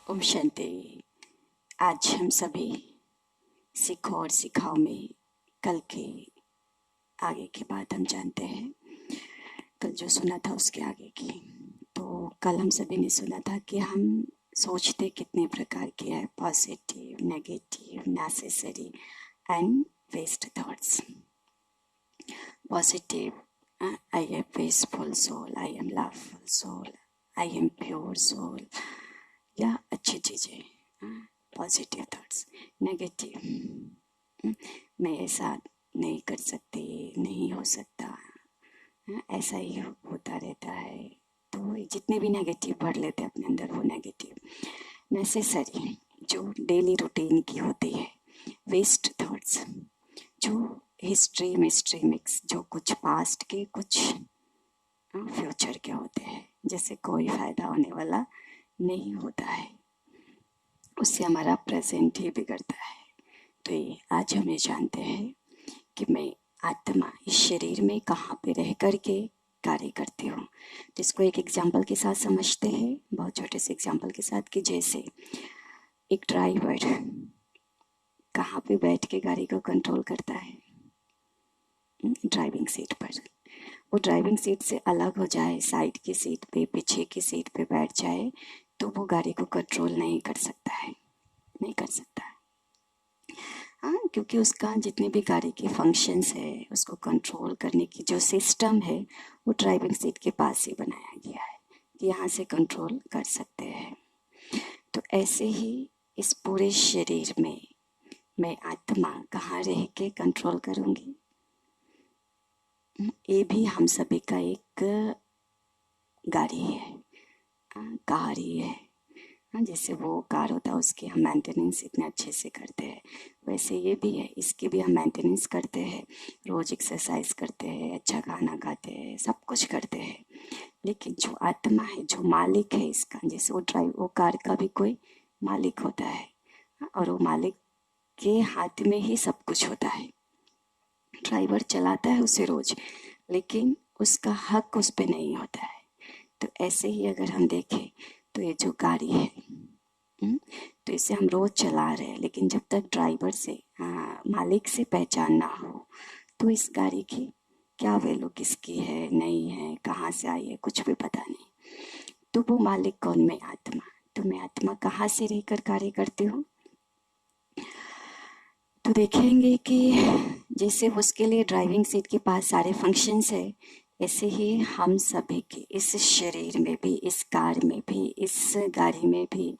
ओम शांति। आज हम सभी सीखो और सिखाओ में कल के आगे की बात हम जानते हैं। कल जो सुना था उसके आगे की। तो कल हम सभी ने सुना था कि हम सोचते कितने प्रकार के हैं, positive, negative, necessary and waste thoughts. Positive, I am peaceful soul, I am loveful soul, I am pure soul, या अच्छी चीज़ें, पॉजिटिव थॉट्स। नेगेटिव, मैं ऐसा नहीं कर सकती, नहीं हो सकता, ऐसा ही होता रहता है। तो जितने भी नेगेटिव भर लेते हैं अपने अंदर वो नेगेटिव। नेसेसरी, जो डेली रूटीन की होती है। वेस्ट थॉट्स, जो हिस्ट्री मिस्ट्री मिक्स, जो कुछ पास्ट के कुछ फ्यूचर के होते हैं, जैसे कोई फायदा होने वाला नहीं होता है, उससे हमारा प्रेजेंट ही बिगड़ता है। तो ये आज हम ये जानते हैं कि मैं आत्मा इस शरीर में कहाँ पे रह कर के कार्य करती हूँ। तो इसको एक एग्जाम्पल के साथ समझते हैं, बहुत छोटे से एग्जाम्पल के साथ, कि जैसे एक ड्राइवर कहाँ पे बैठ के गाड़ी को कंट्रोल करता है, ड्राइविंग सीट पर। वो ड्राइविंग सीट से अलग हो जाए, साइड की सीट पे, पीछे की सीट पे बैठ जाए, तो वो गाड़ी को कंट्रोल नहीं कर सकता है, नहीं कर सकता। हाँ, क्योंकि उसका जितने भी गाड़ी के फंक्शंस है, उसको कंट्रोल करने की जो सिस्टम है, वो ड्राइविंग सीट के पास ही बनाया गया है कि यहाँ से कंट्रोल कर सकते हैं। तो ऐसे ही इस पूरे शरीर में मैं आत्मा कहाँ रह के कंट्रोल करूँगी। ये भी हम सभी का एक गाड़ी है, कार ही है। जैसे वो कार होता है, उसकी हम मेंटेनेंस इतने अच्छे से करते हैं, वैसे ये भी है, इसकी भी हम मेंटेनेंस करते हैं, रोज एक्सरसाइज करते हैं, अच्छा खाना खाते हैं, सब कुछ करते हैं। लेकिन जो आत्मा है, जो मालिक है इसका, जैसे वो कार का भी कोई मालिक होता है, और वो मालिक के हाथ में ही सब कुछ होता है। ड्राइवर चलाता है उसे रोज, लेकिन उसका हक उस पर नहीं होता है। तो ऐसे ही अगर हम देखें तो ये जो गाड़ी है, तो इसे हम रोज चला रहे हैं, लेकिन जब तक ड्राइवर से, मालिक से पहचान ना हो, तो इस गाड़ी की क्या वैल्यू, किसकी है, नहीं है, कहाँ से आई है, कुछ भी पता नहीं। तो वो मालिक कौन? मैं आत्मा। तो मैं आत्मा कहाँ से रहकर कार्य करती हूँ? तो देखेंगे कि जैसे उसके लिए ड्राइविंग सीट के पास सारे फंक्शंस है, ऐसे ही हम सभी के इस शरीर में भी, इस कार में भी, इस गाड़ी में भी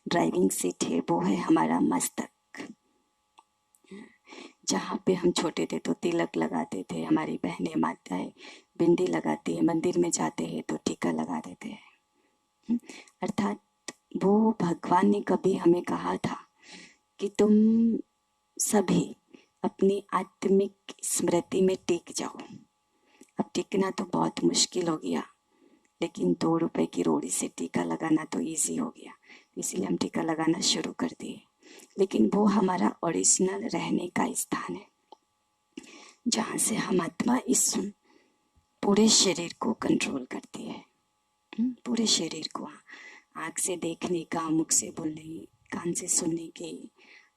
ड्राइविंग सीट है, वो है हमारा मस्तक। जहाँ पे हम छोटे थे तो तिलक लगाते थे, हमारी बहनें माताएं बिंदी लगाती है, मंदिर में जाते हैं तो टीका लगा देते हैं। अर्थात वो भगवान ने कभी हमें कहा था कि तुम सभी अपनी आत्मिक स्मृति में टिक जाओ। अब टिकना तो बहुत मुश्किल हो गया, लेकिन 2 रुपए की रोड़ी से टीका लगाना तो इजी हो गया, इसीलिए हम टीका लगाना शुरू कर दिए। लेकिन वो हमारा ओरिजिनल रहने का स्थान है, जहाँ से हम आत्मा इस पूरे शरीर को कंट्रोल करती है। पूरे शरीर को, आँख से देखने का, मुख से बोलने, कान से सुनने के,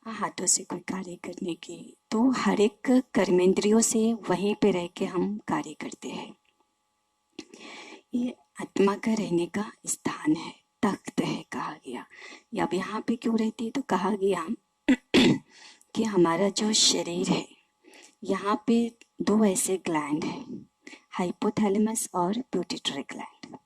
हाथों से कोई कार्य करने की, तो हर एक कर्मेंद्रियों से वहीं पे रह के हम कार्य करते हैं। ये आत्मा का रहने का स्थान है, तख्त है कहा गया। या अब यहाँ पे क्यों रहती है? तो कहा गया कि हमारा जो शरीर है, यहाँ पे 2 ऐसे ग्लैंड है, हाइपोथैलेमस और पिट्यूटरी ग्लैंड।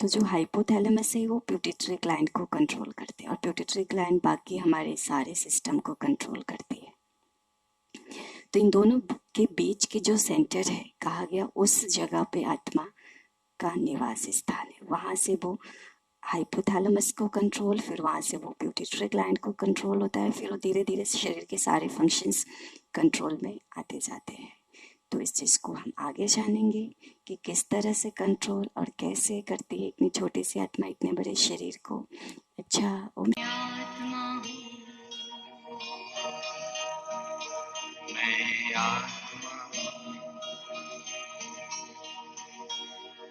तो जो हाइपोथैलेमस है वो पिट्यूटरी ग्लैंड को कंट्रोल करते हैं, और पिट्यूटरी ग्लैंड बाकी हमारे सारे सिस्टम को कंट्रोल करती है। तो इन दोनों के बीच के जो सेंटर है, कहा गया उस जगह पे आत्मा का निवास स्थान है। वहाँ से वो हाइपोथैलेमस को कंट्रोल, फिर वहाँ से वो पिट्यूटरी ग्लैंड को कंट्रोल होता है, फिर वो धीरे धीरे शरीर के सारे फंक्शंस कंट्रोल में आते जाते हैं। तो इस चीज़ को हम आगे जानेंगे कि किस तरह से कंट्रोल और कैसे करती है इतनी छोटी सी आत्मा इतने बड़े शरीर को। अच्छा, मैं आत्मा,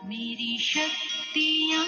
मेरी शक्तियाँ